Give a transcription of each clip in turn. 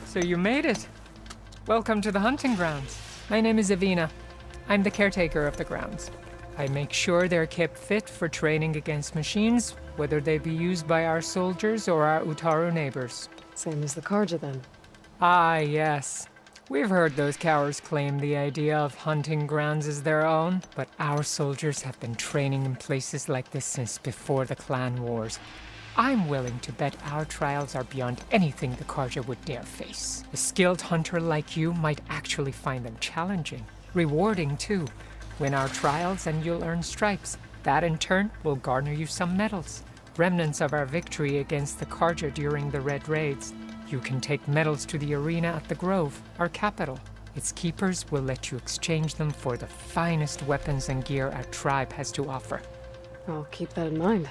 So you made it. Welcome to the hunting grounds. My name is Avina. I'm the caretaker of the grounds. I make sure they're kept fit for training against machines, whether they be used by our soldiers or our Utaru neighbors. Same as the Karja then. Ah, yes. We've heard those cowards claim the idea of hunting grounds as their own, but our soldiers have been training in places like this since before the clan wars. I'm willing to bet our trials are beyond anything the Karja would dare face. A skilled hunter like you might actually find them challenging. Rewarding, too. Win our trials and you'll earn stripes. That, in turn, will garner you some medals. Remnants of our victory against the Karja during the Red Raids. You can take medals to the arena at the Grove, our capital. Its keepers will let you exchange them for the finest weapons and gear our tribe has to offer. I'll keep that in mind.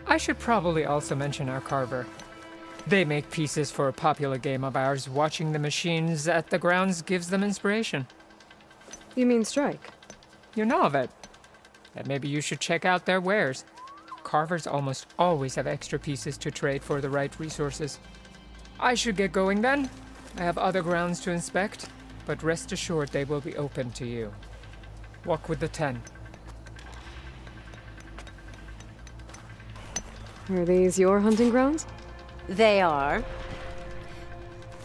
I should probably also mention our carver. They make pieces for a popular game of ours. Watching the machines at the grounds gives them inspiration. You mean strike? You know of it. Then maybe you should check out their wares. Carvers almost always have extra pieces to trade for the right resources. I should get going then. I have other grounds to inspect, but rest assured they will be open to you. Walk with the 10. Are these your hunting grounds? They are.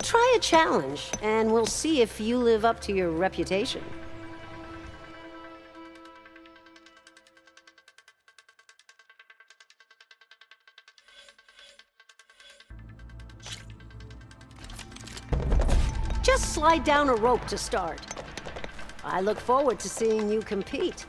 Try a challenge, and we'll see if you live up to your reputation. Just slide down a rope to start. I look forward to seeing you compete.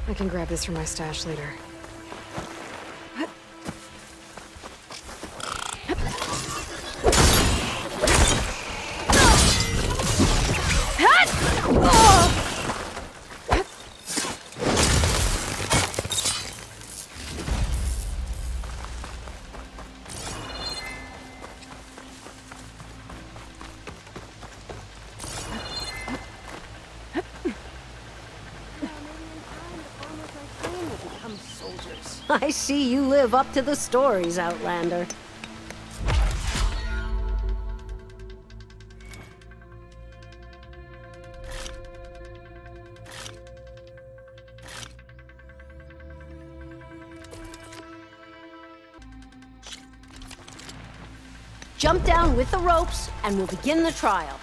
I can grab this from my stash later. I see you live up to the stories, Outlander. Jump down with the ropes, and we'll begin the trial.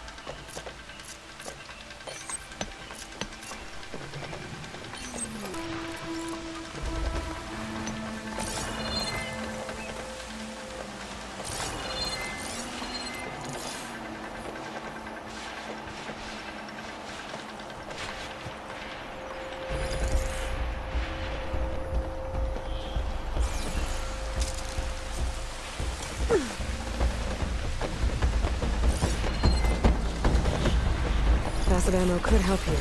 Acid ammo could help here.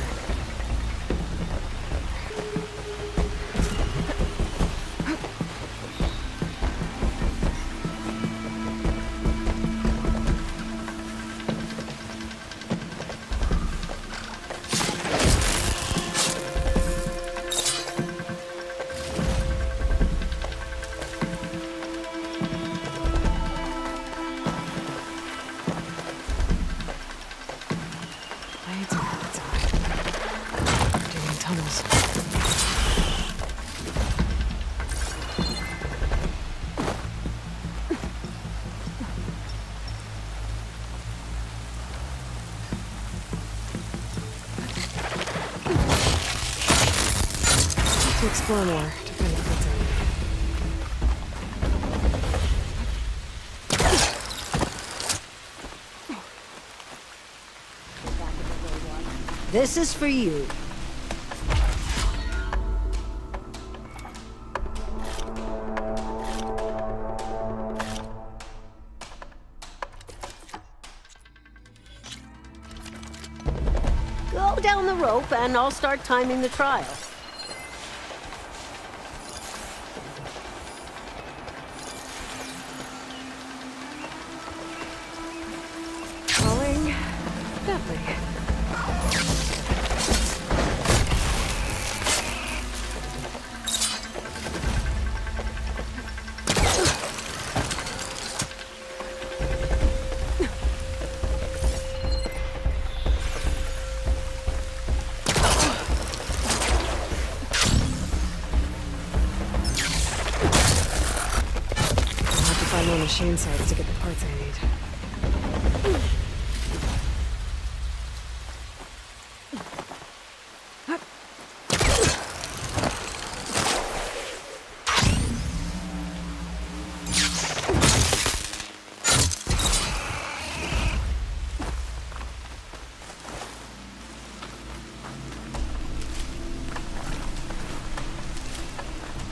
Explore more to find the goods I need. This is for you. Go down the rope and I'll start timing the trial. Machine sites to get the parts I need.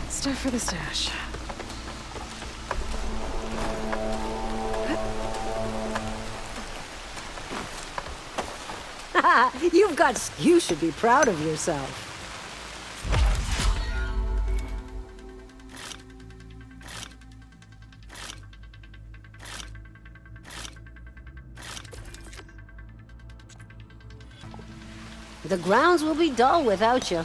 Stuff for the stash. You should be proud of yourself. The grounds will be dull without you.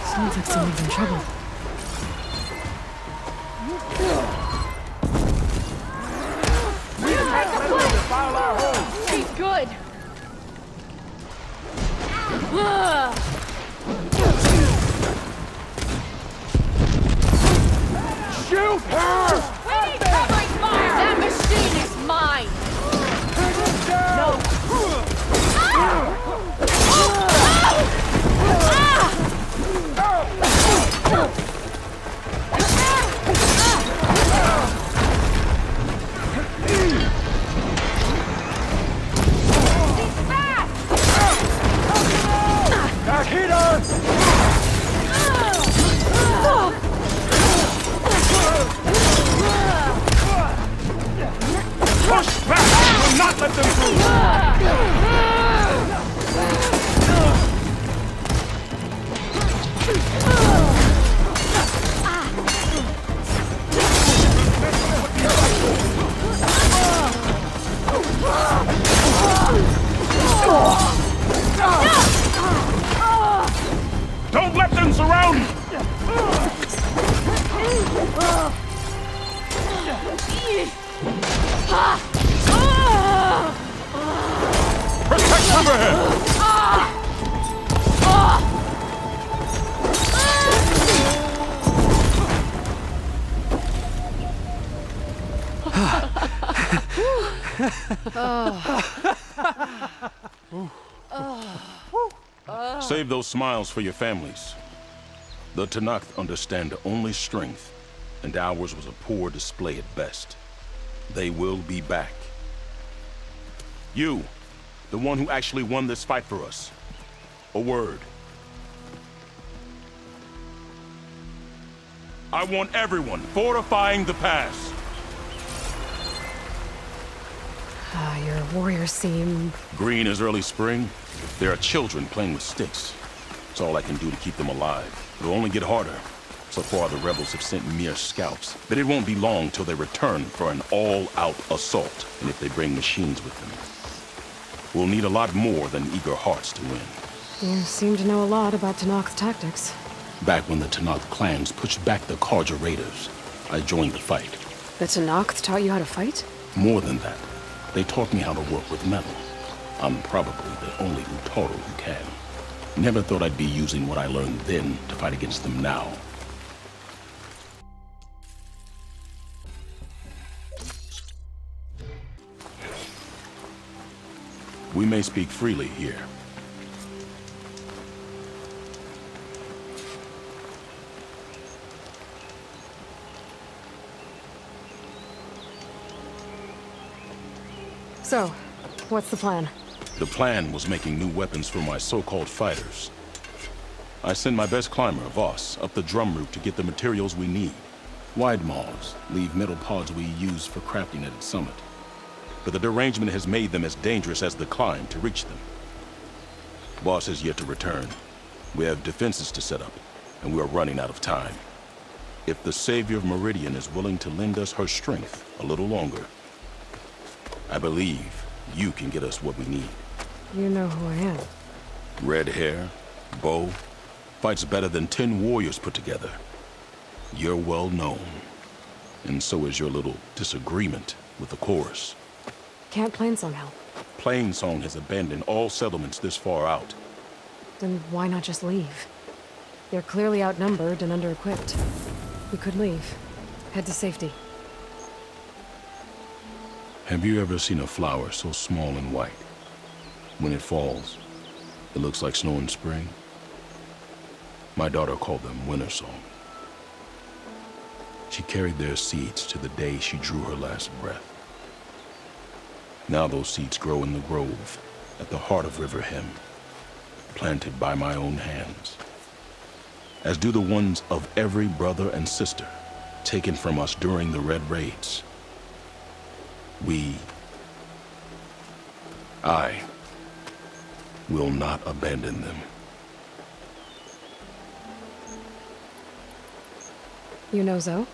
Sounds like someone's in trouble. He's good. Shoot her! We need covering fire! That machine is mine! No! Push back! Do not let them through! Don't let them surround you! Protect Riverhead! Save those smiles for your families. The Tenakth understand only strength, and ours was a poor display at best. They will be back. You, the one who actually won this fight for us. A word. I want everyone fortifying the pass. Your warriors seem... Green is early spring. There are children playing with sticks. It's all I can do to keep them alive. It'll only get harder. So far, the rebels have sent mere scouts, but it won't be long till they return for an all-out assault, and if they bring machines with them. We'll need a lot more than eager hearts to win. You seem to know a lot about Tenakth's tactics. Back when the Tenakth clans pushed back the Karja raiders, I joined the fight. The Tenakth taught you how to fight? More than that, they taught me how to work with metal. I'm probably the only Utaru who can. Never thought I'd be using what I learned then to fight against them now. We may speak freely here. So, what's the plan? The plan was making new weapons for my so-called fighters. I send my best climber, Voss, up the drum route to get the materials we need. Wide maws leave metal pods we use for crafting at its summit. But the derangement has made them as dangerous as the climb to reach them. Voss has yet to return. We have defenses to set up, and we are running out of time. If the Savior of Meridian is willing to lend us her strength a little longer, I believe you can get us what we need. You know who I am. Red hair, bow, fights better than 10 warriors put together. You're well known. And so is your little disagreement with the chorus. Can't Plainsong help? Plainsong has abandoned all settlements this far out. Then why not just leave? They're clearly outnumbered and under-equipped. We could leave. Head to safety. Have you ever seen a flower so small and white? When it falls, it looks like snow in spring. My daughter called them winter song. She carried their seeds to the day she drew her last breath. Now those seeds grow in the grove at the heart of River Hem, planted by my own hands, as do the ones of every brother and sister taken from us during the Red Raids. I will not abandon them. You know Zoe?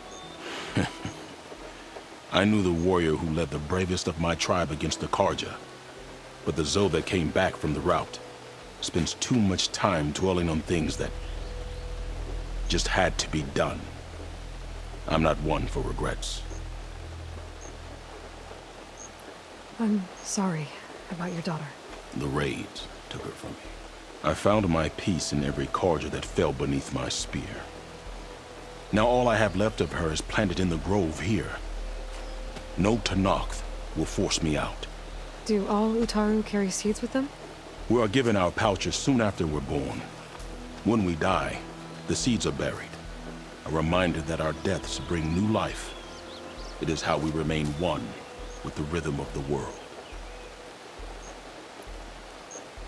I knew the warrior who led the bravest of my tribe against the Karja, but the Zoe that came back from the rout spends too much time dwelling on things that just had to be done. I'm not one for regrets. I'm sorry about your daughter. The raids took her from me. I found my peace in every Karja that fell beneath my spear. Now all I have left of her is planted in the grove here. No Tenakth will force me out. Do all Utaru carry seeds with them? We are given our pouches soon after we're born. When we die, the seeds are buried. A reminder that our deaths bring new life. It is how we remain one with the rhythm of the world.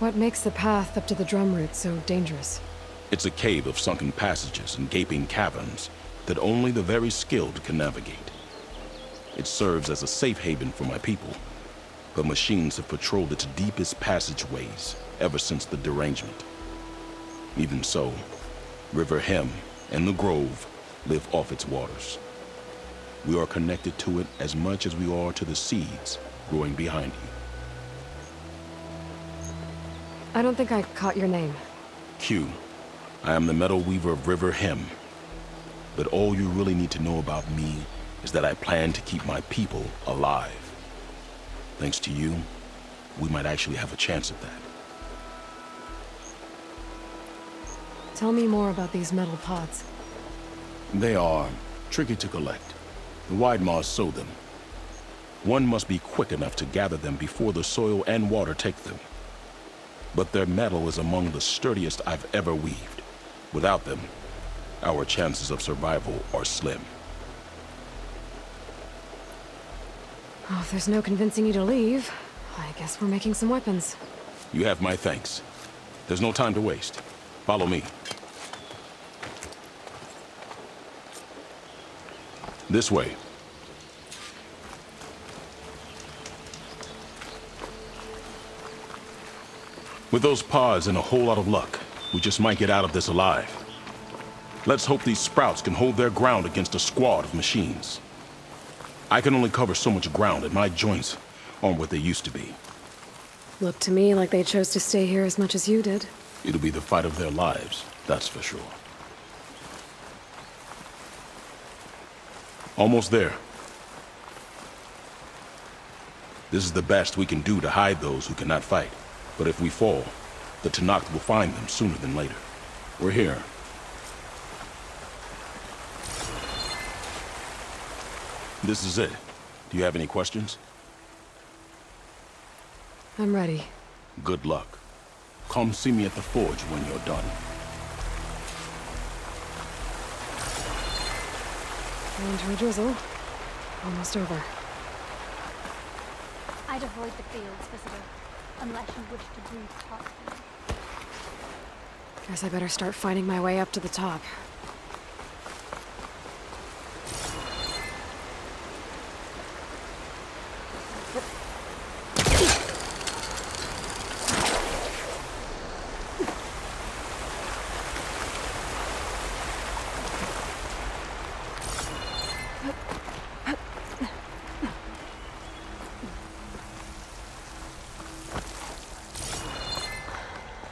What makes the path up to the drum route so dangerous? It's a cave of sunken passages and gaping caverns that only the very skilled can navigate. It serves as a safe haven for my people, but machines have patrolled its deepest passageways ever since the derangement. Even so, River Hem and the Grove live off its waters. We are connected to it as much as we are to the seeds growing behind you. I don't think I caught your name. Q. I am the Metal Weaver of River Hem. But all you really need to know about me is that I plan to keep my people alive. Thanks to you, we might actually have a chance at that. Tell me more about these metal pods. They are tricky to collect. The Widemaws sow them. One must be quick enough to gather them before the soil and water take them. But their metal is among the sturdiest I've ever weaved. Without them, our chances of survival are slim. Oh, if there's no convincing you to leave, I guess we're making some weapons. You have my thanks. There's no time to waste. Follow me. This way. With those pods and a whole lot of luck, we just might get out of this alive. Let's hope these sprouts can hold their ground against a squad of machines. I can only cover so much ground, and my joints aren't what they used to be. Looked to me like they chose to stay here as much as you did. It'll be the fight of their lives, that's for sure. Almost there. This is the best we can do to hide those who cannot fight. But if we fall, the Tenakth will find them sooner than later. We're here. This is it. Do you have any questions? I'm ready. Good luck. Come see me at the forge when you're done. Into a drizzle. Almost over. I'd avoid the fields, visitor, unless you wish to breathe toxins. Guess I better start finding my way up to the top.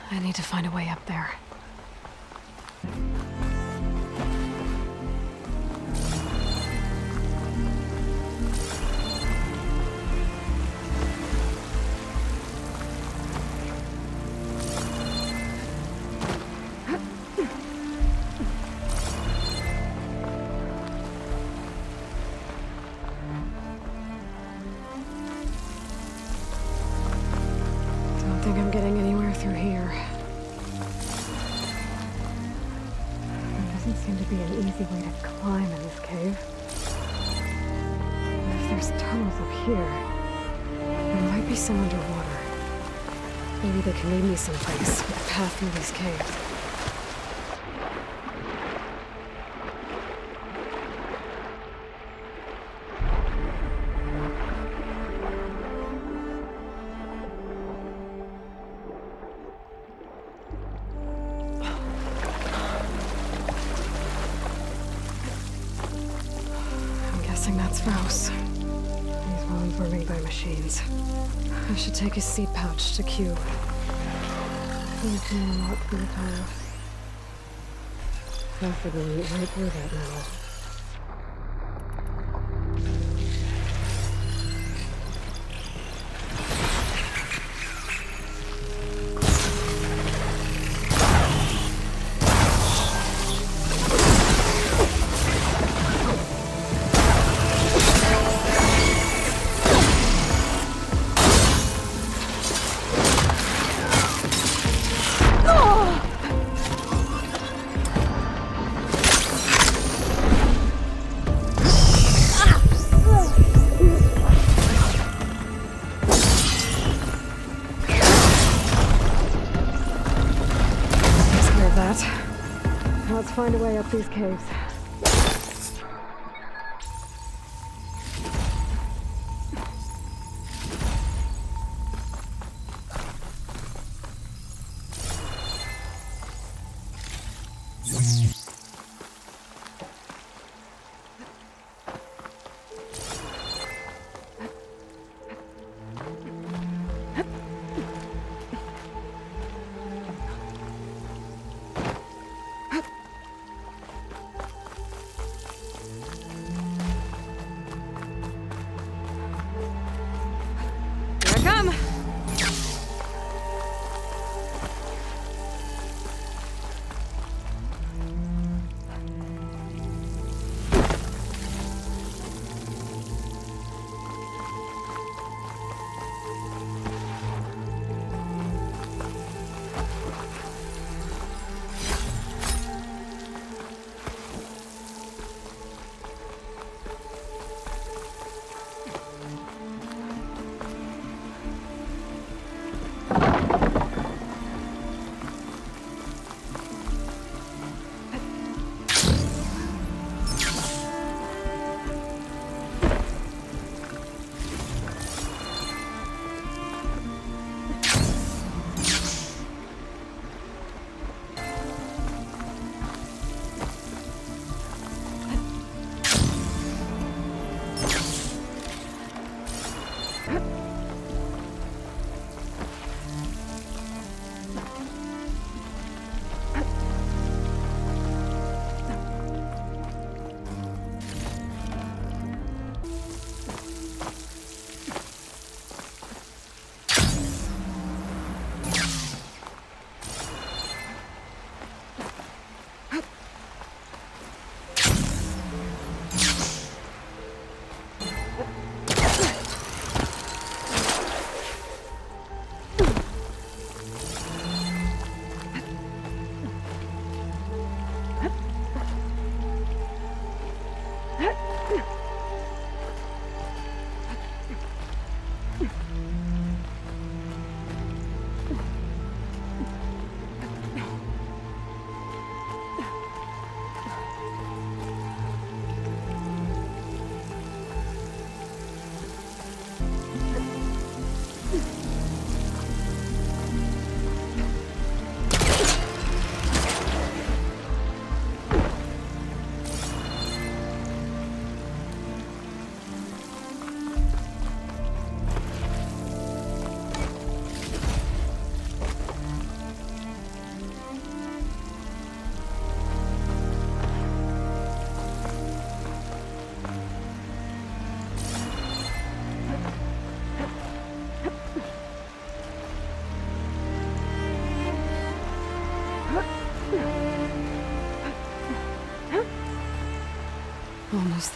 I need to find a way up there. Don't think I'm getting anywhere through here. There doesn't seem to be an easy way to climb in this cave. But if there's tunnels up here, there might be some underwater. Maybe they can lead me someplace with a path through these caves. That's Faust. These wounds were made by machines. I should take his seed pouch to Q. Please do not be tired. Possibly eat right through that metal. Let's find a way up these caves.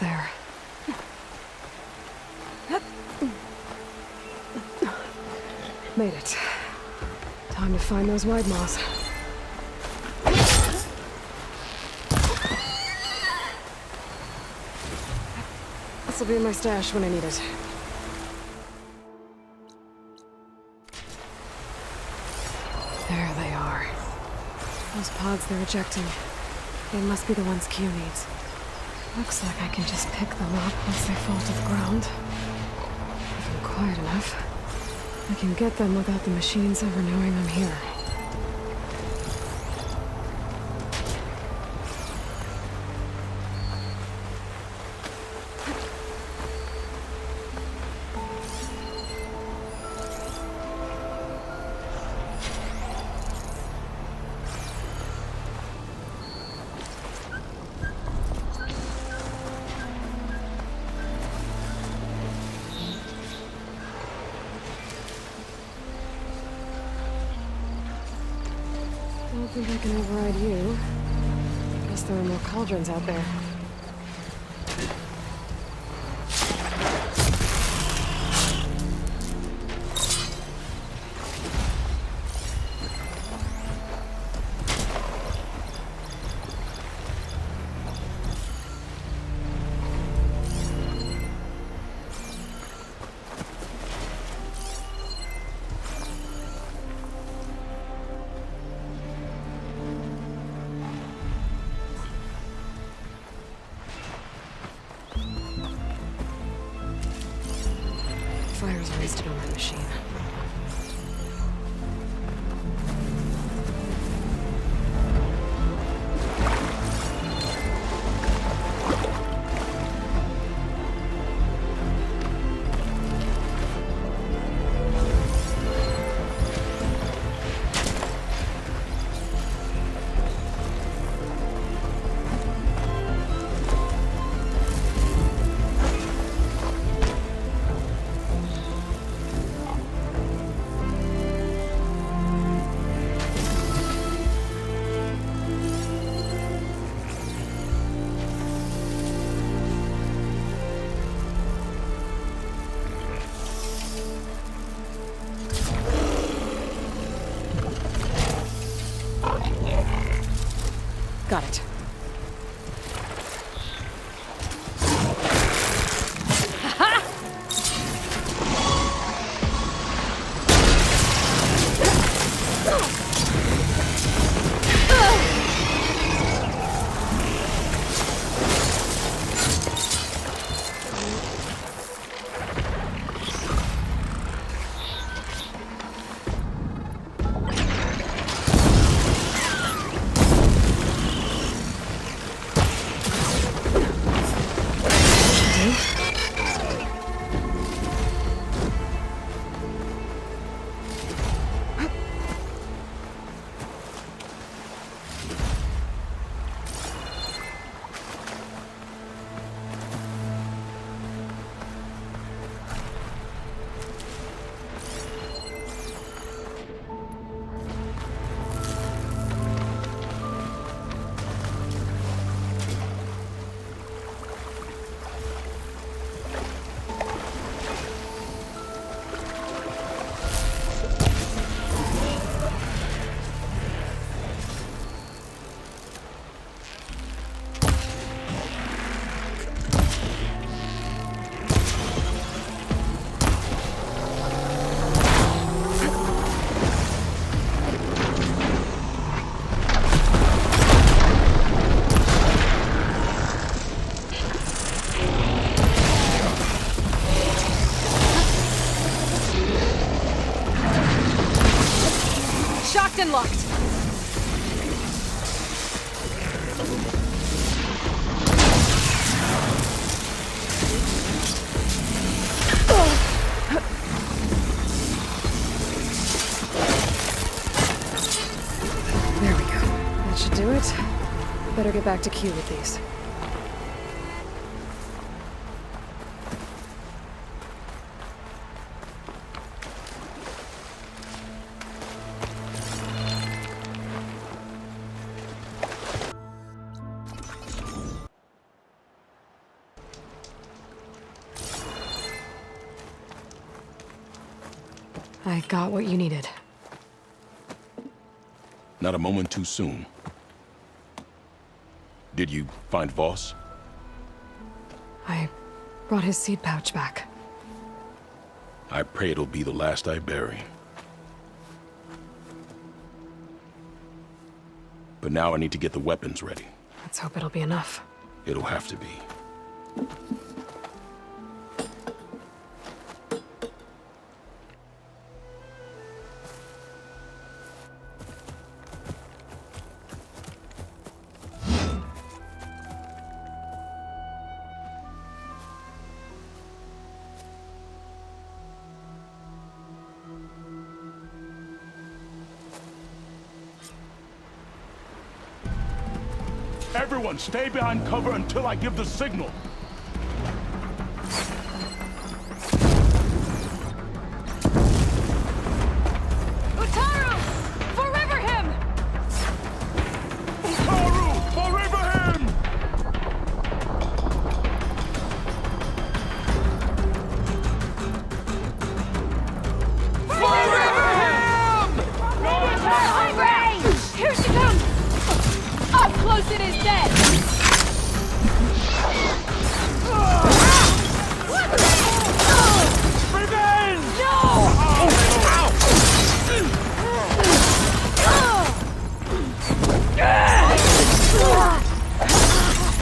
there. Made it. Time to find those wide maws. This'll be in my stash when I need it. There they are. Those pods they're ejecting. They must be the ones Q needs. Looks like I can just pick them up once they fall to the ground. If I'm quiet enough, I can get them without the machines ever knowing I'm here. Don't think I can override you. Guess there are more cauldrons out there. Fire's wasted on that machine. Got it. and locked. There we go. That should do it. Better get back to Q with these. I got what you needed. Not a moment too soon. Did you find Voss? I brought his seed pouch back. I pray it'll be the last I bury. But now I need to get the weapons ready. Let's hope it'll be enough. It'll have to be. Everyone, stay behind cover until I give the signal. Utaru! Forever him! Utaru! Forever him! Forever him! High range! Here she comes! Up close it is dead! Revenge! No!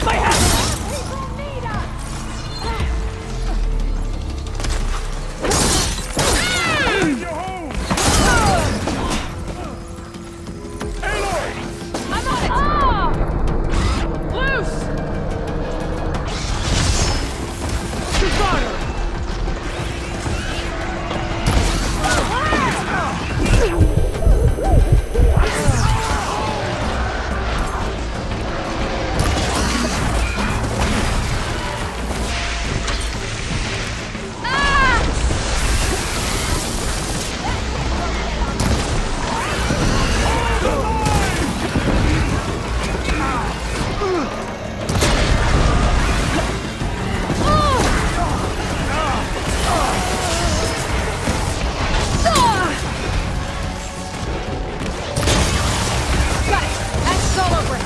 My hat! You're home! Aloy! I'm on it! Loose! To fire! Got it! That's all over it!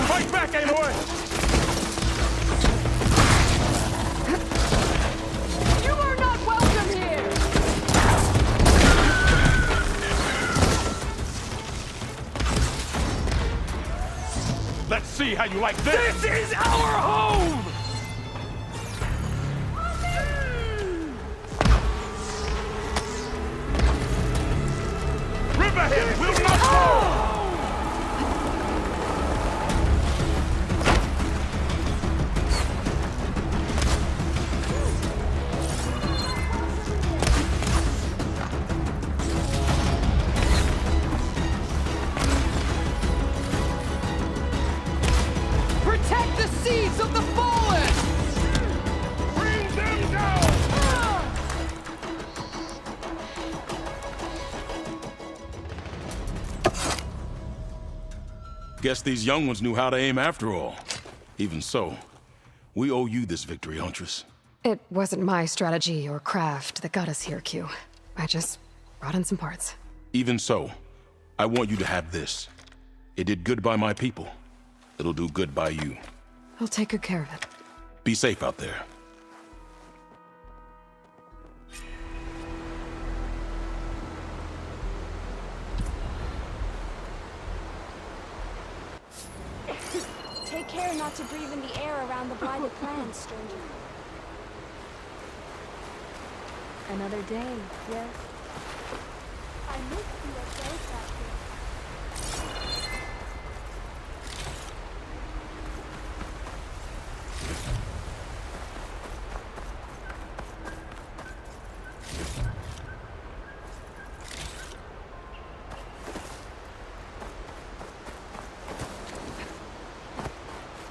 Fight back, Aloy! You are not welcome here! Let's see how you like this! This is our home! Riverhead will not fall! Protect the seeds of the fallen! Bring them down! Guess these young ones knew how to aim after all. Even so, we owe you this victory, Huntress. It wasn't my strategy or craft that got us here, Q. I just brought in some parts. Even so, I want you to have this. It did good by my people. It'll do good by you. I'll take good care of it. Be safe out there. Take care not to breathe in the air around the blighted lands, stranger. Another day, yes. I missed you at Ghost Factory.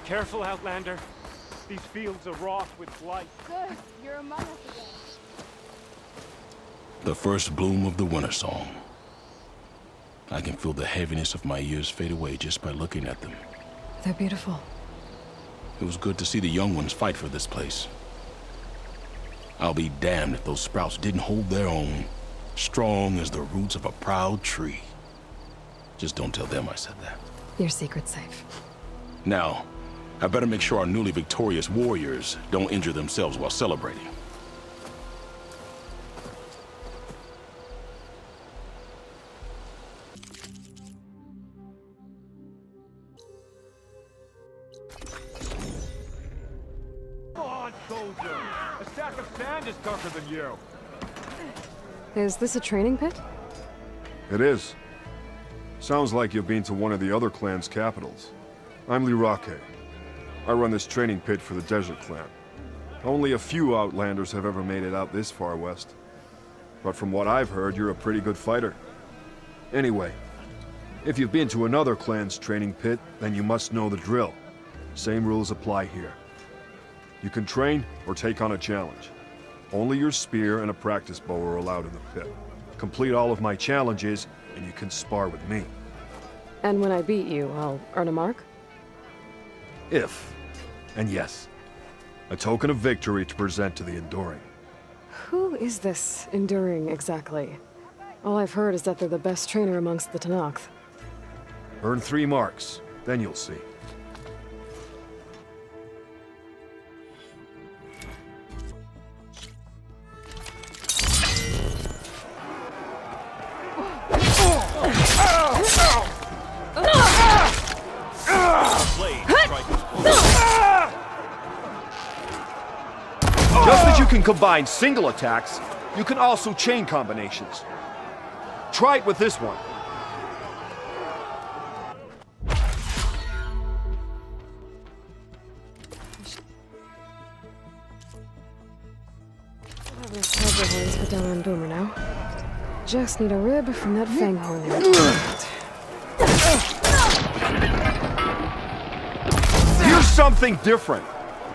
Careful, Outlander. These fields are wrought with blight. Good, you're among us again. The first bloom of the winter song. I can feel the heaviness of my years fade away just by looking at them. They're beautiful. It was good to see the young ones fight for this place. I'll be damned if those sprouts didn't hold their own, strong as the roots of a proud tree. Just don't tell them I said that. Your secret's safe. Now, I better make sure our newly victorious warriors don't injure themselves while celebrating. Come on, soldier! A stack of sand is tougher than you. Is this a training pit? It is. Sounds like you've been to one of the other clan's capitals. I'm Lirake. I run this training pit for the Desert Clan. Only a few Outlanders have ever made it out this far west. But from what I've heard, you're a pretty good fighter. Anyway, if you've been to another clan's training pit, then you must know the drill. Same rules apply here. You can train or take on a challenge. Only your spear and a practice bow are allowed in the pit. Complete all of my challenges, and you can spar with me. And when I beat you, I'll earn a mark? If. And yes. A token of victory to present to the Enduring. Who is this Enduring exactly? All I've heard is that they're the best trainer amongst the Tenakth. Earn 3 marks, then you'll see. Just as you can combine single attacks, you can also chain combinations. Try it with this one. I'll have those tiger horns for Della and Boomer now. Just need a rib from that fang horn they were talking about. Here's something different.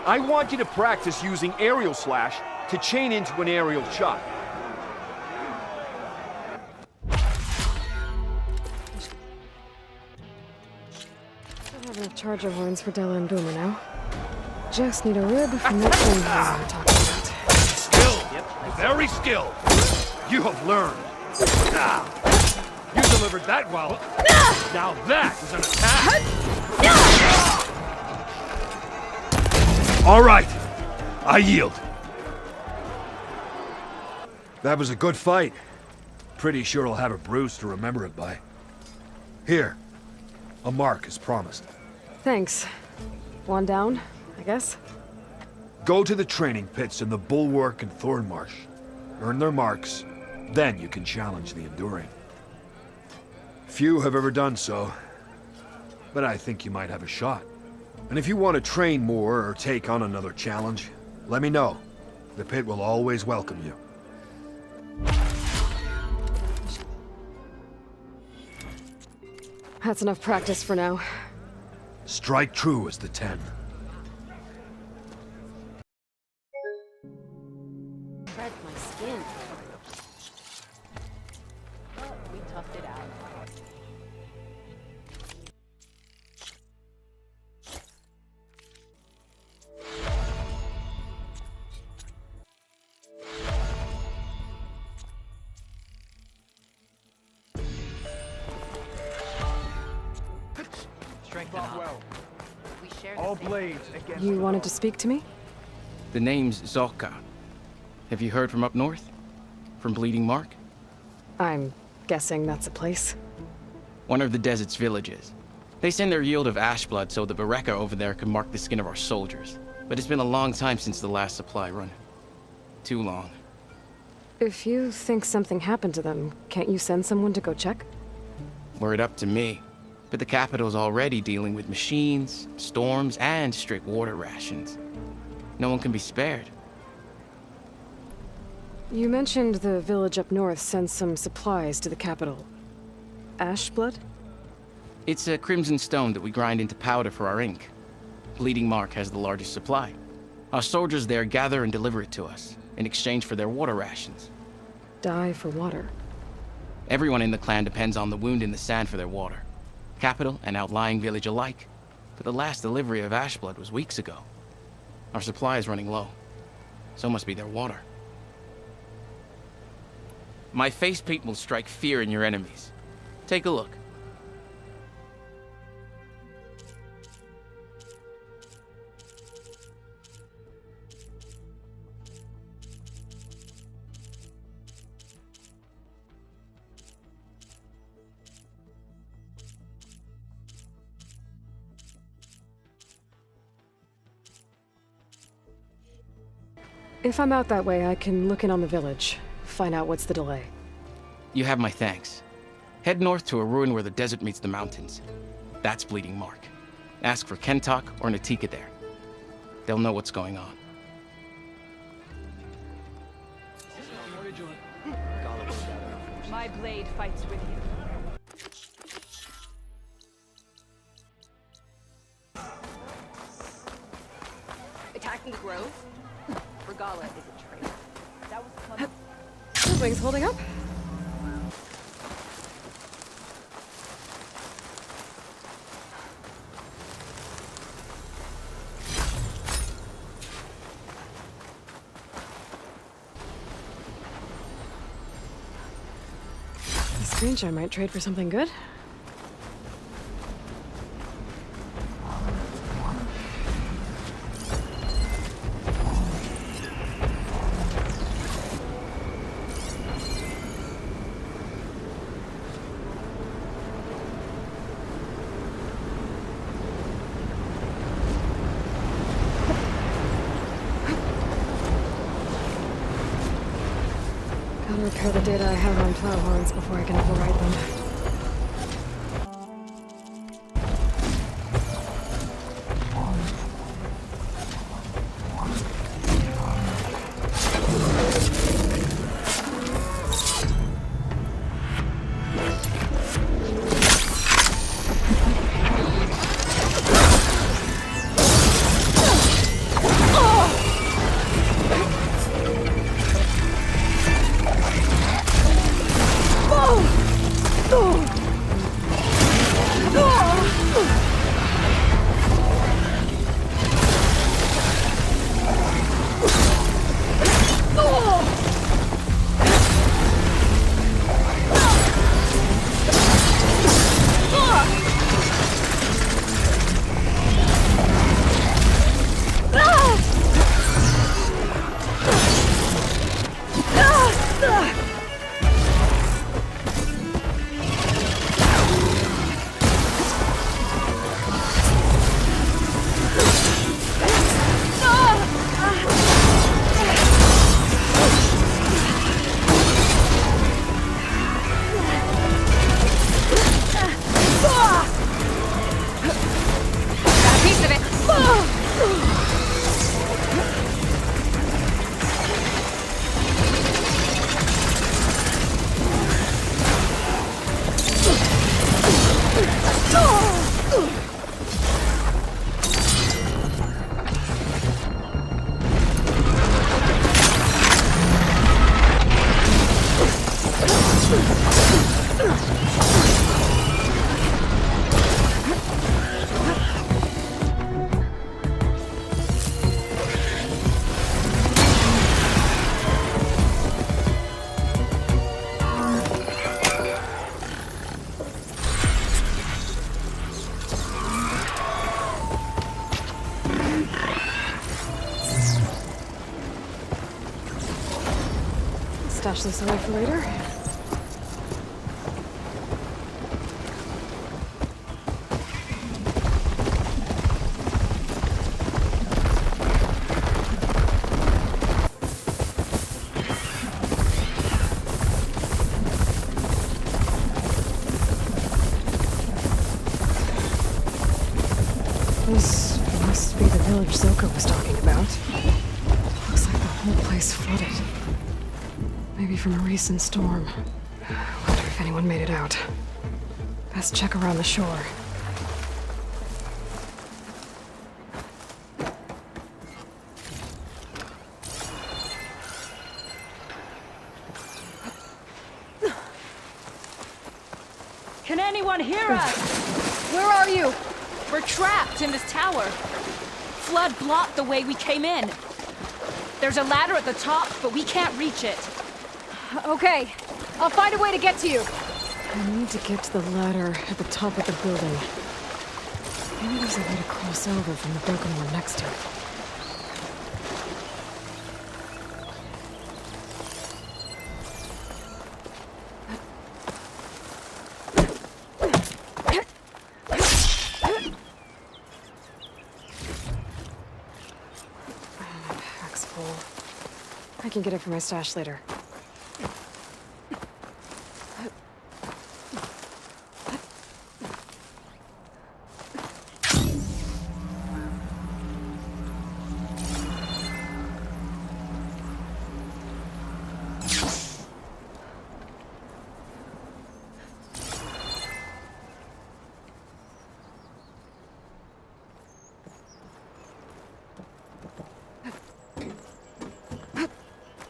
I want you to practice using aerial slash to chain into an aerial shot. I'll have enough charger horns for Della and Boomer now. Just need a rib from that fang horn they were talking about. Skilled. Yep. Very skilled. You have learned. You delivered that well. Now that is an attack. All right. I yield. That was a good fight. Pretty sure I'll have a bruise to remember it by. Here. A mark as promised. Thanks. One down, I guess? Go to the training pits in the Bulwark and Thornmarsh. Earn their marks. Then you can challenge the Enduring. Few have ever done so. But I think you might have a shot. And if you want to train more or take on another challenge, let me know. The pit will always welcome you. That's enough practice for now. Strike true as the 10. Cracked my skin. But we toughed it out. All blades against You wanted to speak to me? The name's Zolka. Have you heard from up north? From Bleeding Mark? I'm guessing that's a place. One of the desert's villages. They send their yield of ash blood so the Bereka over there can mark the skin of our soldiers. But it's been a long time since the last supply run. Too long. If you think something happened to them, can't you send someone to go check? Were it up to me. But the capital's already dealing with machines, storms, and strict water rations. No one can be spared. You mentioned the village up north sends some supplies to the capital. Ash blood? It's a crimson stone that we grind into powder for our ink. Bleeding Mark has the largest supply. Our soldiers there gather and deliver it to us, in exchange for their water rations. Die for water. Everyone in the clan depends on the wound in the sand for their water. Capital and outlying village alike. But the last delivery of Ashblood was weeks ago. Our supply is running low. So must be their water. My facepaint will strike fear in your enemies. Take a look. If I'm out that way, I can look in on the village. Find out what's the delay. You have my thanks. Head north to a ruin where the desert meets the mountains. That's Bleeding Mark. Ask for Kentok or Natika there. They'll know what's going on. My blade fights with you. Attacking the grove? Regala is a traitor. That was clumsy. The wings holding up? The screenshot might trade for something good. Gotta repair the data I have on plow horns before I can override them. Stash this away for later. This must be the village Zoko was talking about. Looks like the whole place flooded. Maybe from a recent storm. Wonder if anyone made it out. Best check around the shore. Can anyone hear us? Where are you? We're trapped in this tower. Flood blocked the way we came in. There's a ladder at the top, but we can't reach it. Okay, I'll find a way to get to you. I need to get to the ladder at the top of the building. Maybe there's a way to cross over from the broken one next to it. Pack's full. I can get it from my stash later.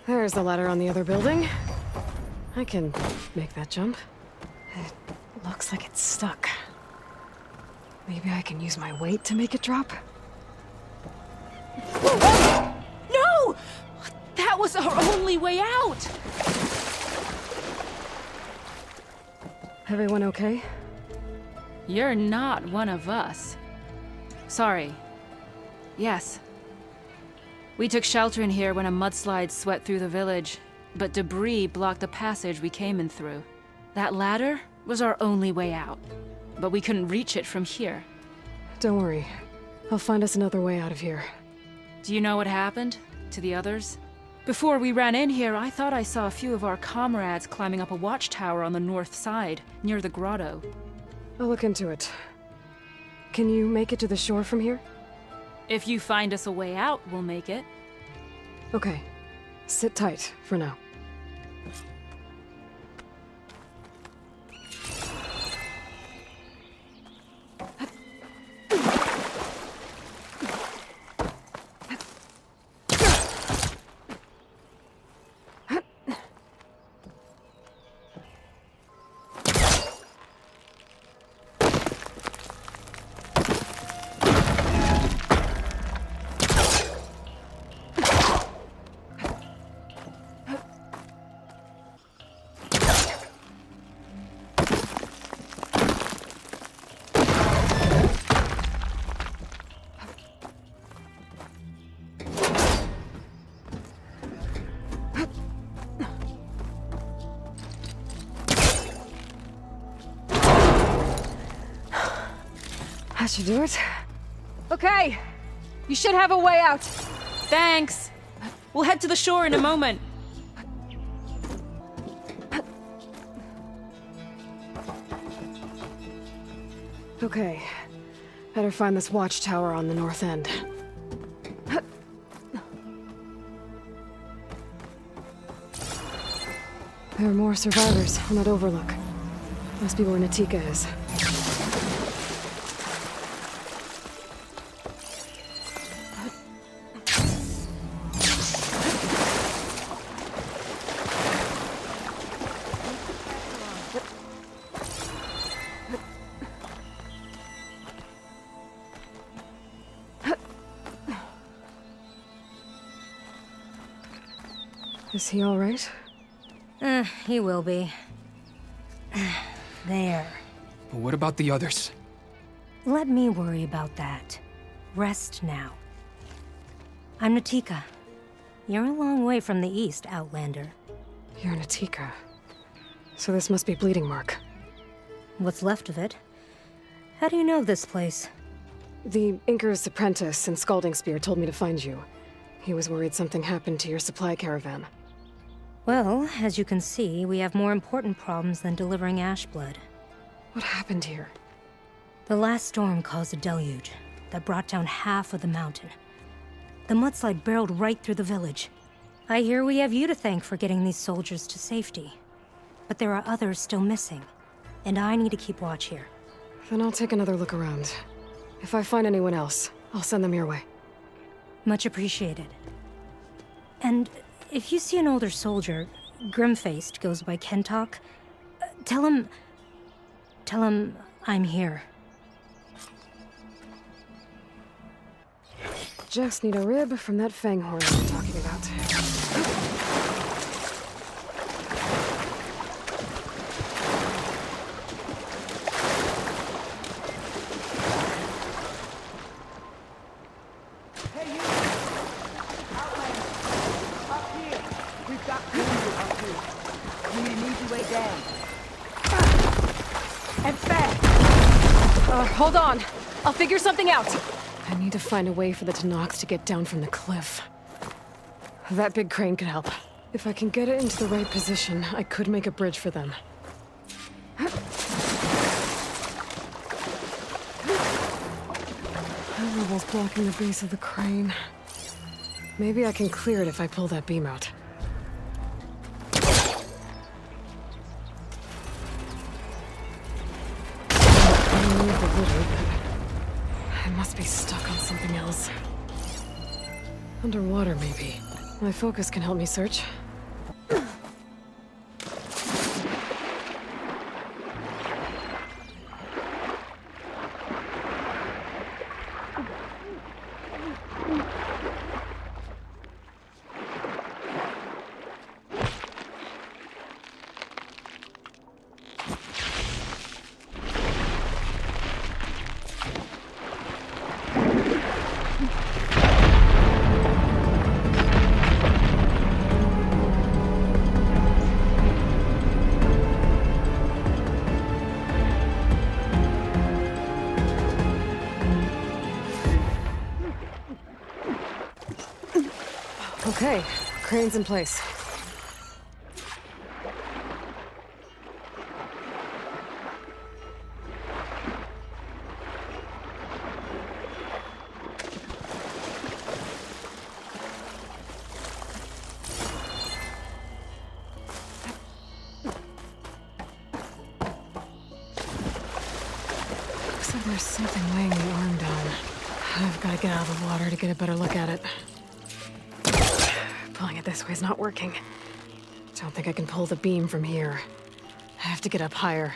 There's the ladder on the other building. I can make that jump. It looks like it's stuck. Maybe I can use my weight to make it drop? No! That was our only way out! Everyone okay? You're not one of us. Sorry. Yes. We took shelter in here when a mudslide swept through the village, but debris blocked the passage we came in through. That ladder was our only way out, but we couldn't reach it from here. Don't worry. I'll find us another way out of here. Do you know what happened to the others? Before we ran in here, I thought I saw a few of our comrades climbing up a watchtower on the north side, near the grotto. I'll look into it. Can you make it to the shore from here? If you find us a way out, we'll make it. Okay. Sit tight for now. That should do it. Okay! You should have a way out! Thanks! We'll head to the shore in a moment. Okay. Better find this watchtower on the north end. There are more survivors on that overlook. Must be where Natika is. Is he all right? He will be. There. But what about the others? Let me worry about that. Rest now. I'm Natika. You're a long way from the east, Outlander. You're Natika. So this must be Bleeding Mark. What's left of it? How do you know this place? The Inker's apprentice and Scalding Spear told me to find you. He was worried something happened to your supply caravan. Well, as you can see, we have more important problems than delivering Ashblood. What happened here? The last storm caused a deluge that brought down half of the mountain. The mudslide barreled right through the village. I hear we have you to thank for getting these soldiers to safety. But there are others still missing, and I need to keep watch here. Then I'll take another look around. If I find anyone else, I'll send them your way. Much appreciated. And if you see an older soldier, grim-faced, goes by Kentok, tell him Tell him I'm here. Just need a rib from that fang horn we were talking about. Hey, you! Outlander! Up here! We've got danger up here. We need an easy way down. And fast! Hold on. I'll figure something out. I need to find a way for the Tenakth to get down from the cliff. That big crane could help. If I can get it into the right position, I could make a bridge for them. That level's blocking the base of the crane. Maybe I can clear it if I pull that beam out. I must be stuck on something else. Underwater, maybe. My focus can help me search. Okay, crane's in place. Looks like there's something weighing the arm down. I've got to get out of the water to get a better look at it. Pulling it this way is not working. Don't think I can pull the beam from here. I have to get up higher.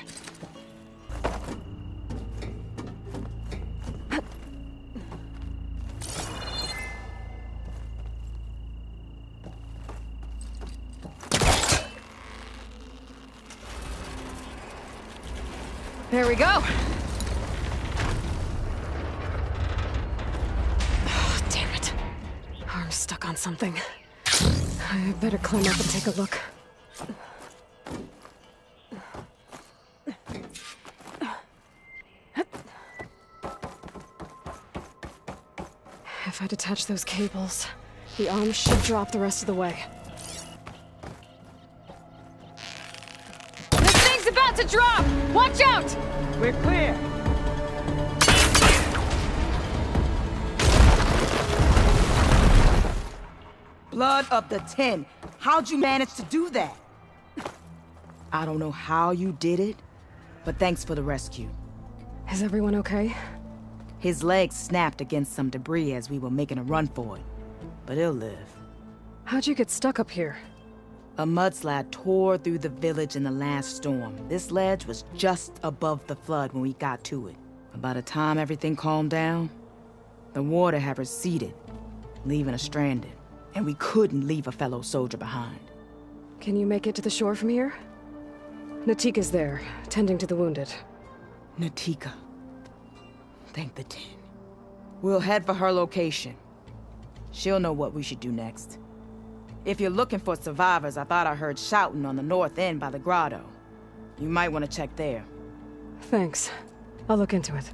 There we go! Oh, damn it. Arm's stuck on something. I better climb up and take a look. If I detach those cables, the arm should drop the rest of the way. This thing's about to drop! Watch out! We're clear! Blood of the 10. How'd you manage to do that? I don't know how you did it, but thanks for the rescue. Is everyone okay? His legs snapped against some debris as we were making a run for it, but he'll live. How'd you get stuck up here? A mudslide tore through the village in the last storm. This ledge was just above the flood when we got to it. And by the time everything calmed down, the water had receded, leaving us stranded. And we couldn't leave a fellow soldier behind. Can you make it to the shore from here? Natika's there, tending to the wounded. Natika. Thank the 10. We'll head for her location. She'll know what we should do next. If you're looking for survivors, I thought I heard shouting on the north end by the grotto. You might want to check there. Thanks. I'll look into it.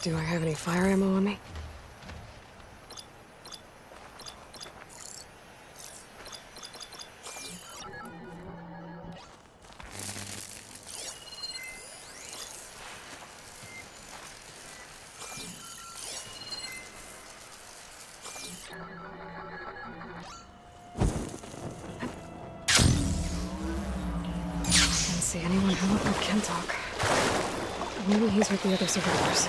Do I have any fire ammo on me? Didn't see anyone who looked like Kentok. Maybe he's with the other survivors.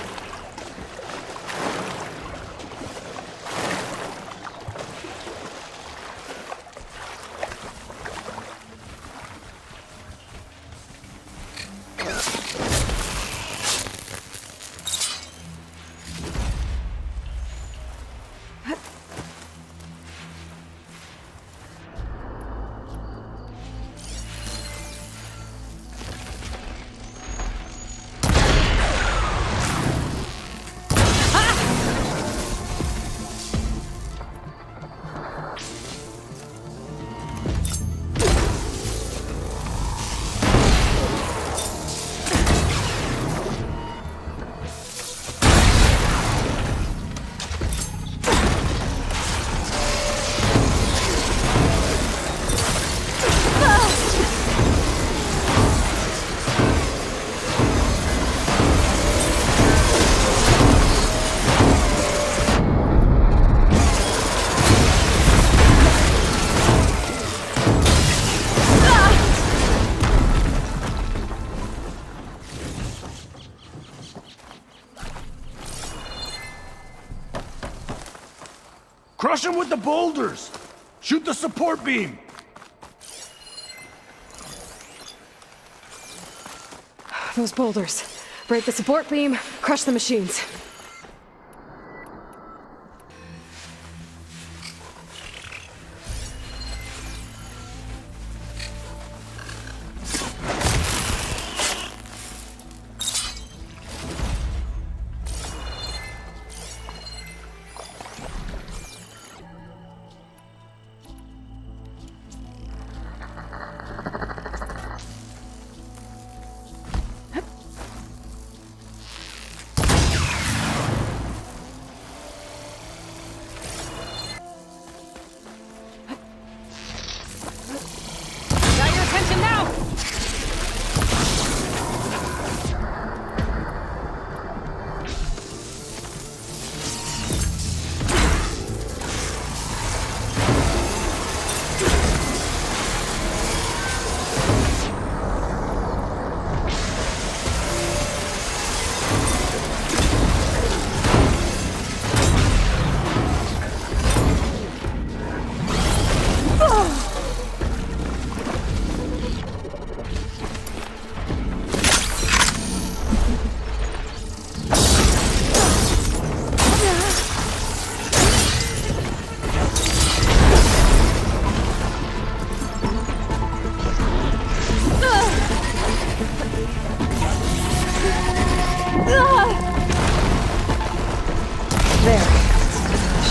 Crush him with the boulders! Shoot the support beam! Those boulders. Break the support beam, crush the machines.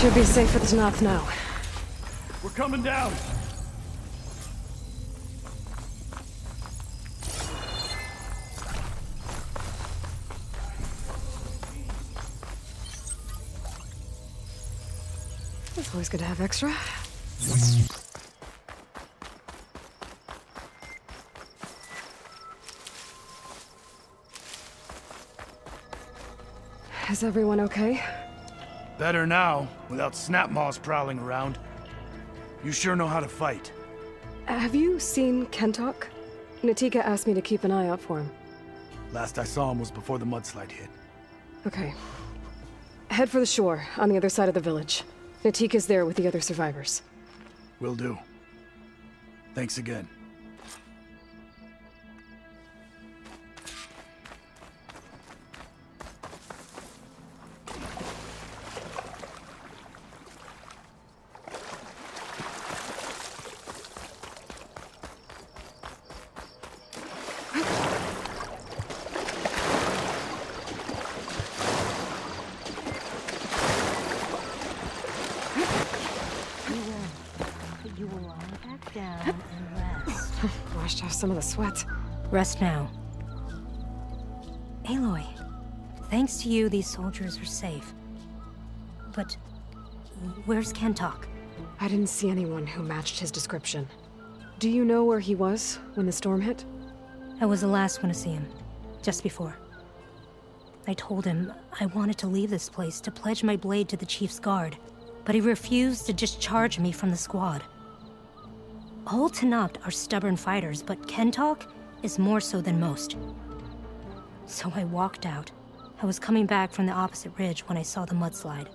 Should be safe for the Tenakth now. We're coming down! It's always good to have extra. Is everyone okay? Better now, without snapmaws prowling around. You sure know how to fight. Have you seen Tenakth? Natika asked me to keep an eye out for him. Last I saw him was before the mudslide hit. Okay. Head for the shore, on the other side of the village. Natika's there with the other survivors. Will do. Thanks again. Washed off some of the sweat. Rest now. Aloy, thanks to you, these soldiers are safe. But where's Tenakth? I didn't see anyone who matched his description. Do you know where he was when the storm hit? I was the last one to see him, just before. I told him I wanted to leave this place to pledge my blade to the Chief's guard, but he refused to discharge me from the squad. All Tenakth are stubborn fighters, but Tenakth is more so than most. So I walked out. I was coming back from the opposite ridge when I saw the mudslide.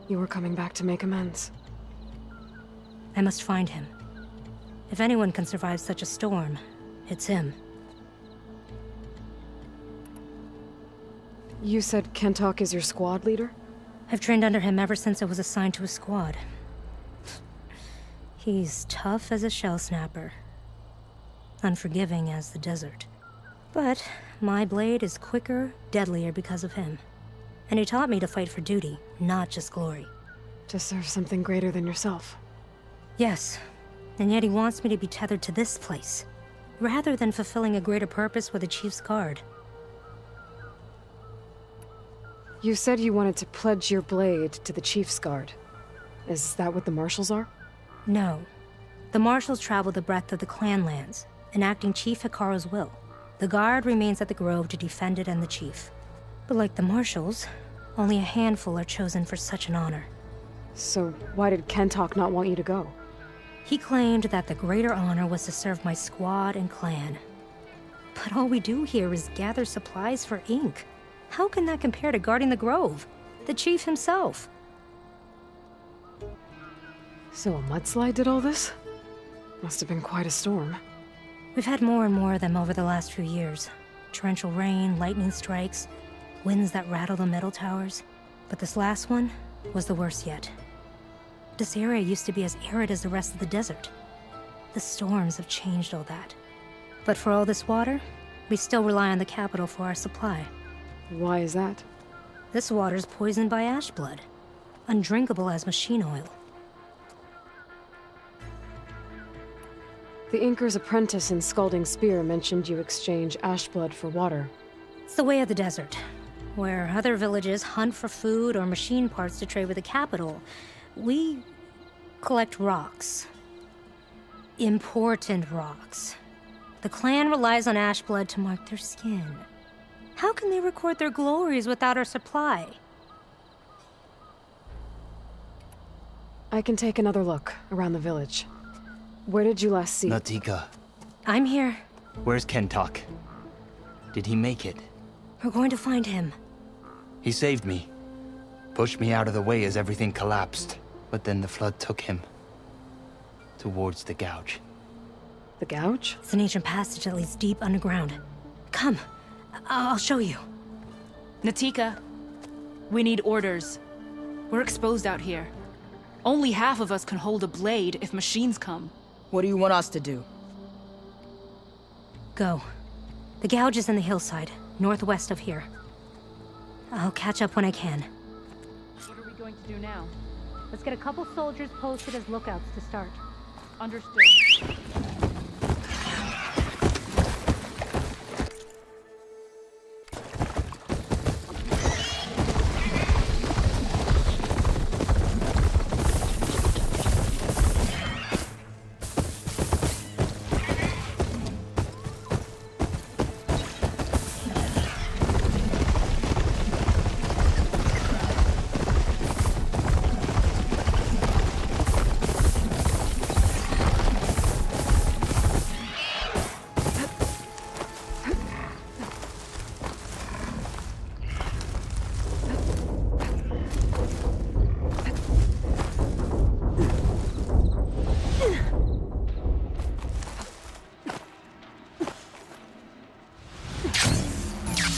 You were coming back to make amends. I must find him. If anyone can survive such a storm, it's him. You said Tenakth is your squad leader? I've trained under him ever since I was assigned to a squad. He's tough as a shell snapper. Unforgiving as the desert. But my blade is quicker, deadlier because of him. And he taught me to fight for duty, not just glory. To serve something greater than yourself. Yes, and yet he wants me to be tethered to this place, rather than fulfilling a greater purpose with the Chief's guard. You said you wanted to pledge your blade to the Chief's guard. Is that what the Marshals are? No. The Marshals travel the breadth of the clan lands, enacting Chief Hikaru's will. The guard remains at the Grove to defend it and the Chief. But like the Marshals, only a handful are chosen for such an honor. So why did Tenakth not want you to go? He claimed that the greater honor was to serve my squad and clan. But all we do here is gather supplies for ink. How can that compare to guarding the Grove? The Chief himself. So a mudslide did all this? Must have been quite a storm. We've had more and more of them over the last few years. Torrential rain, lightning strikes, winds that rattle the metal towers. But this last one was the worst yet. This area used to be as arid as the rest of the desert. The storms have changed all that. But for all this water, we still rely on the capital for our supply. Why is that? This water's poisoned by ash blood, undrinkable as machine oil. The Inker's apprentice in Scalding Spear mentioned you exchange ash blood for water. It's the way of the desert, where other villages hunt for food or machine parts to trade with the capital. We collect rocks. Important rocks. The clan relies on ash blood to mark their skin. How can they record their glories without our supply? I can take another look around the village. Where did you last see? Natika, I'm here. where's Kentok? Did he make it? We're going to find him. He saved me. Pushed me out of the way as everything collapsed. But then the flood took him. Towards the gouge. The gouge? It's an ancient passage that leads deep underground. Come, I'll show you. Natika, we need orders. We're exposed out here. Only half of us can hold a blade if machines come. What do you want us to do? Go. The gouge is in the hillside, northwest of here. I'll catch up when I can. What are we going to do now? Let's get a couple soldiers posted as lookouts to start. Understood.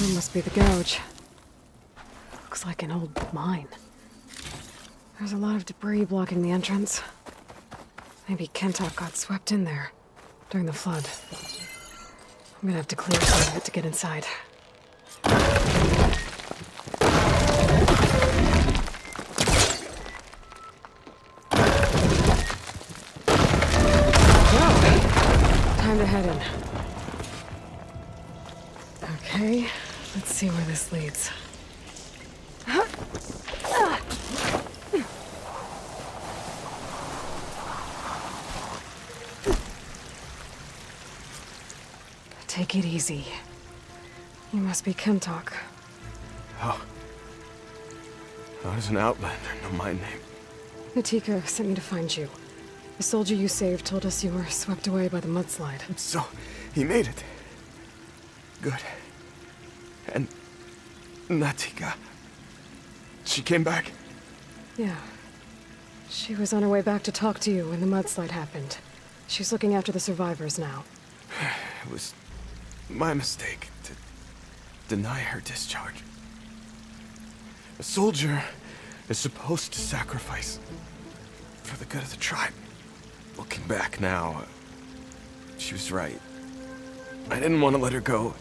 That must be the gouge. Looks like an old mine. There's a lot of debris blocking the entrance. Maybe Kentok got swept in there during the flood. I'm gonna have to clear some of it to get inside. Well, time to head in. Okay, let's see where this leads. Take it easy. You must be Kentok. How does an outlander know my name? Natika sent me to find you. The soldier you saved told us you were swept away by the mudslide. So, he made it. Good. And Natika, she came back? Yeah. She was on her way back to talk to you when the mudslide happened. She's looking after the survivors now. It was my mistake to deny her discharge. A soldier is supposed to sacrifice for the good of the tribe. Looking back now, she was right. I didn't want to let her go.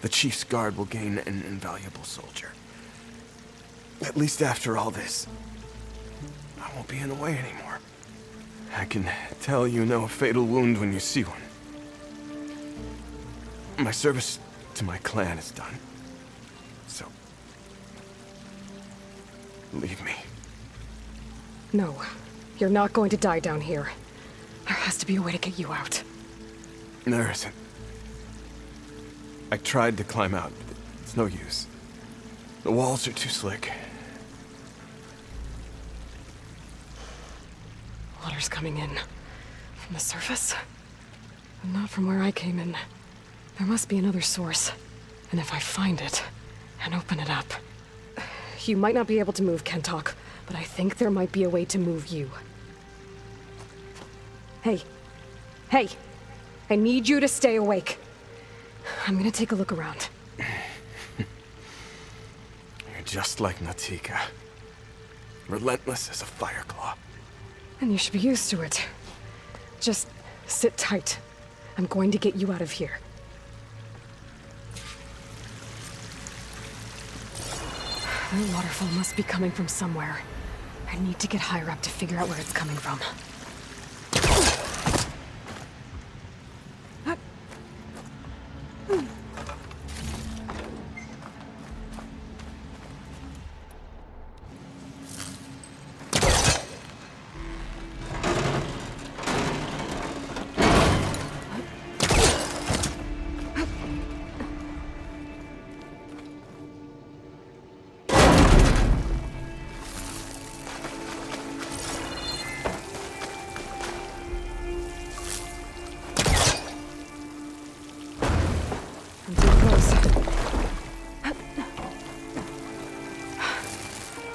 The chief's guard will gain an invaluable soldier. At least after all this, I won't be in the way anymore. I can tell you know a fatal wound when you see one. My service to my clan is done. So, leave me. No, you're not going to die down here. There has to be a way to get you out. There isn't. I tried to climb out, but it's no use. The walls are too slick. Water's coming in. From the surface? And not from where I came in. There must be another source. And if I find it, and open it up... You might not be able to move, Kentok, but I think there might be a way to move you. Hey. Hey! I need you to stay awake. I'm gonna take a look around. You're just like Natika. Relentless as a fireclaw. And you should be used to it. Just sit tight. I'm going to get you out of here. That waterfall must be coming from somewhere. I need to get higher up to figure out where it's coming from.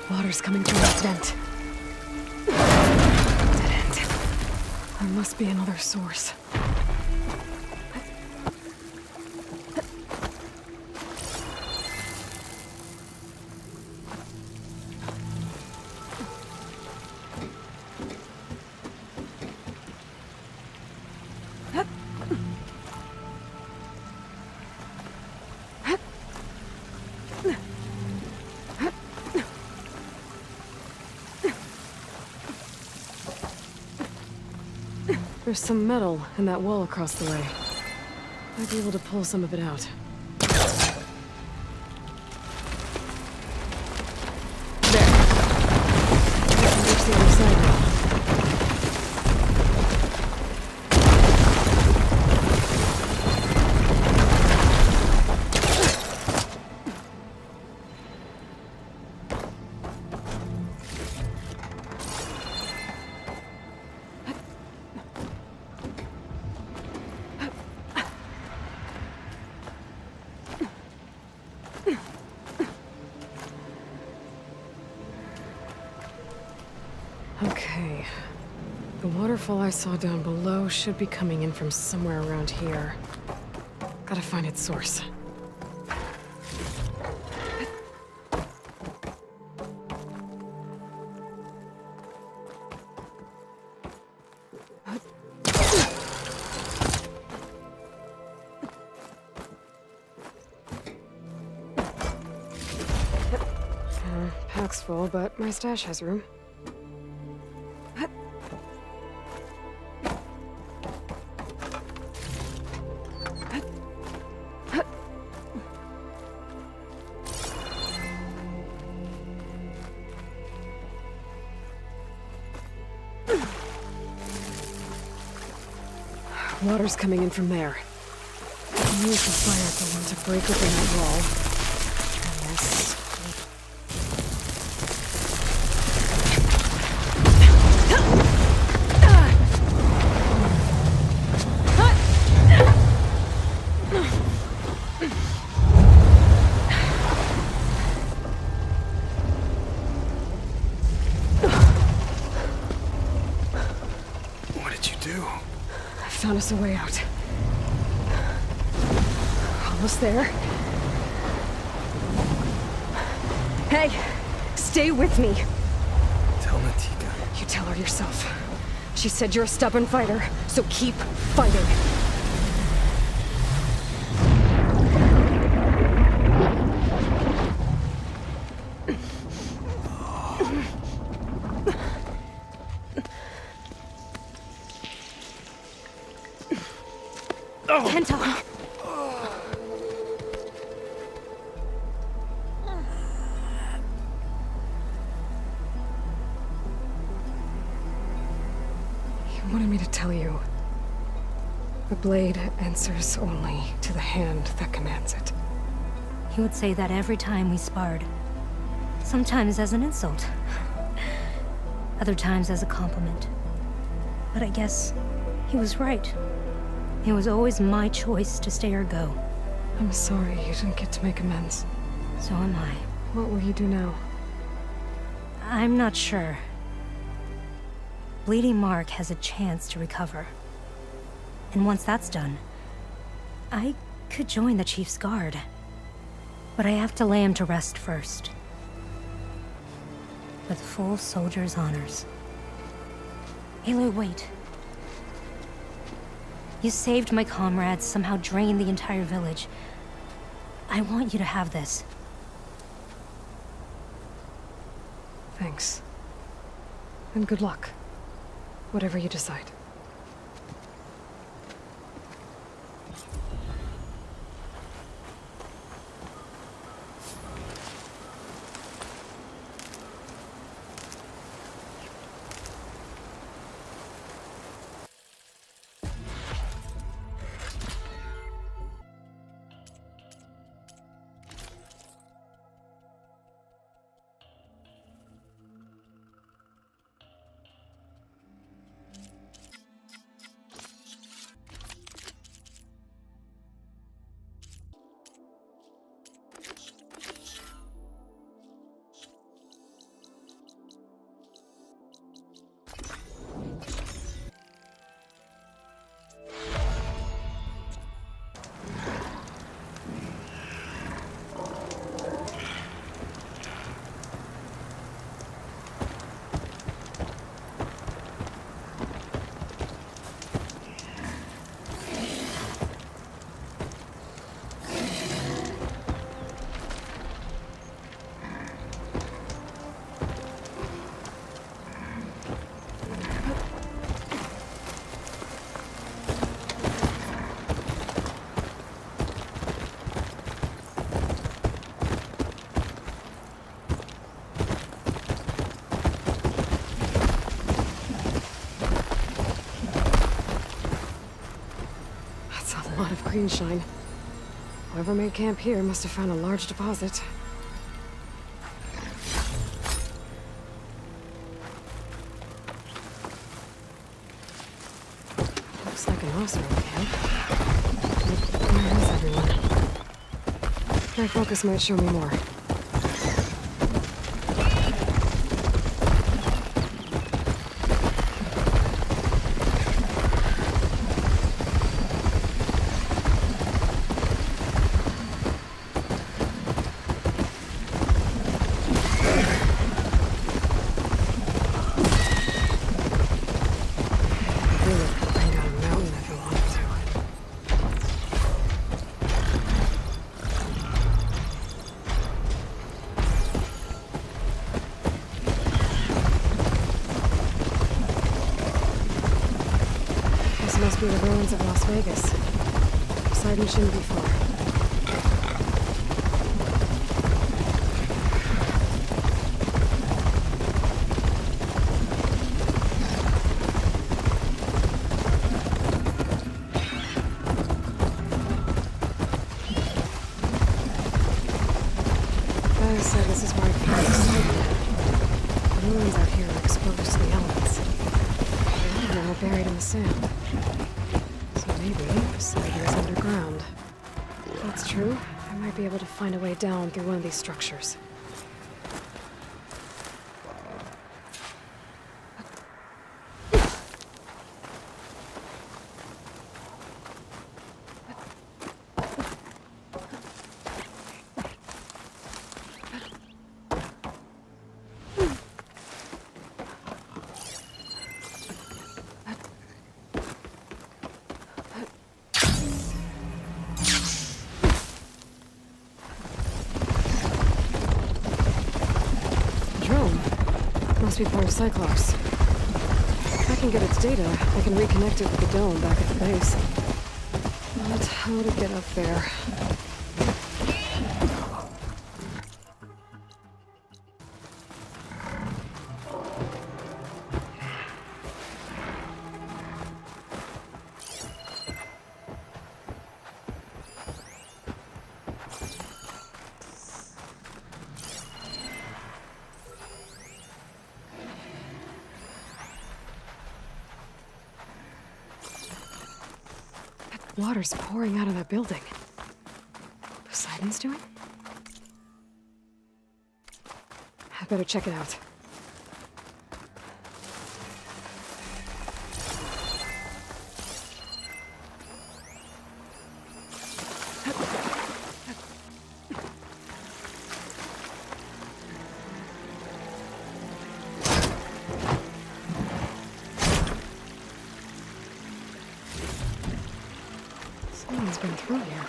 Water's coming from this vent. Dead end. There must be another source. There's some metal in that wall across the way. Might be able to pull some of it out. There. I can reach the other side now. Okay. The waterfall I saw down below should be coming in from somewhere around here. Gotta find its source. Pack's full, but my stash has room. Water's coming in from there. I can use the fire golem to break open that wall. And this... What did you do? Found us a way out. Almost there. Hey! Stay with me! Tell Natika. You tell her yourself. She said you're a stubborn fighter, so keep fighting. Kenta! You wanted me to tell you. The blade answers only to the hand that commands it. He would say that every time we sparred. Sometimes as an insult. Other times as a compliment. But I guess he was right. It was always my choice to stay or go. I'm sorry you didn't get to make amends. So am I. What will you do now? I'm not sure. Bleeding Mark has a chance to recover. And once that's done, I could join the Chief's Guard. But I have to lay him to rest first. With full soldier's honors. Aloy, wait. You saved my comrades, somehow drained the entire village. I want you to have this. Thanks. And good luck. Whatever you decide. A lot of green shine. Whoever made camp here must have found a large deposit. Looks like an Osro camp. But where is everyone? My focus might show me more. Must be the ruins of Las Vegas. Poseidon shouldn't be far. I said this is where I found Poseidon. The ruins out here are exposed to the elements. A lot of them are buried in the sand. Maybe Poseidon is underground. If that's true, I might be able to find a way down through one of these structures. Must be part of Cyclops. If I can get its data, I can reconnect it with the dome back at the base. But how to get up there? Water's pouring out of that building. Poseidon's doing? I better check it out. has been through here.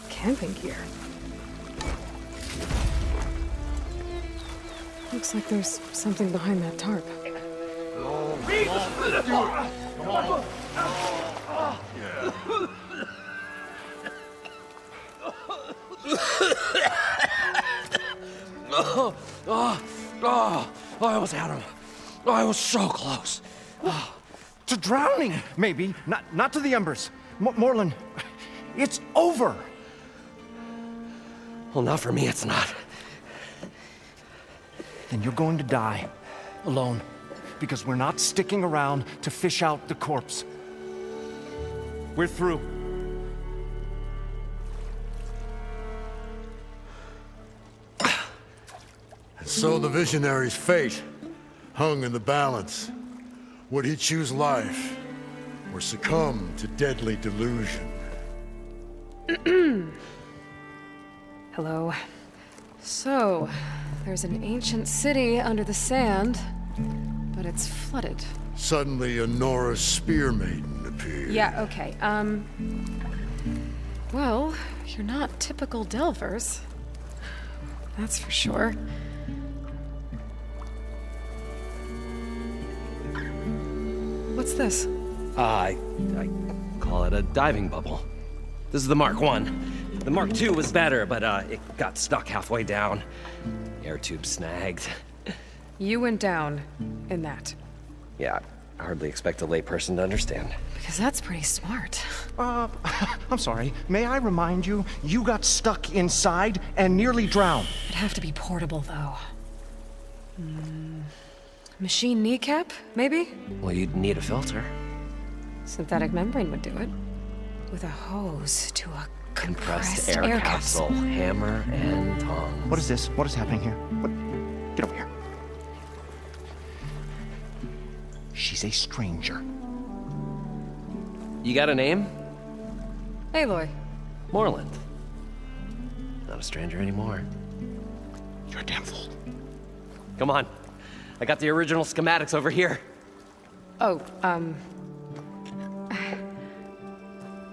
Camping gear. Looks like there's something behind that tarp. I almost had him. I was so close. To drowning, maybe. Not to the embers. Morlund, it's over. Well, not for me, it's not. Then you're going to die. Alone. Because we're not sticking around to fish out the corpse. We're through. So the visionary's fate hung in the balance. Would he choose life or succumb to deadly delusion? Hello. So, there's an ancient city under the sand, but it's flooded. Suddenly, a Norse spear maiden appeared. Yeah, okay, well, you're not typical Delvers. That's for sure. What's this? I call it a diving bubble. This is the Mark 1. The Mark 2 was better, but it got stuck halfway down. Air tube snagged. You went down in that. Yeah, I hardly expect a layperson to understand. Because that's pretty smart. I'm sorry. May I remind you, you got stuck inside and nearly drowned. It'd have to be portable, though. Machine kneecap, maybe? Well, you'd need a filter. Synthetic membrane would do it. With a hose to a compressed air capsule. Hammer and tongs. What is this? What is happening here? What? Get over here. She's a stranger. You got a name? Aloy. Morlund. Not a stranger anymore. You're a damn fool. Come on. I got the original schematics over here. Oh,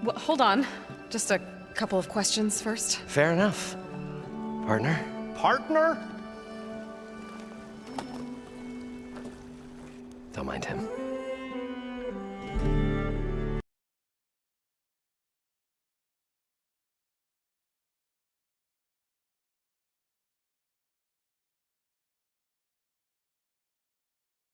well, hold on. Just a couple of questions first. Fair enough. Partner? Partner? Don't mind him.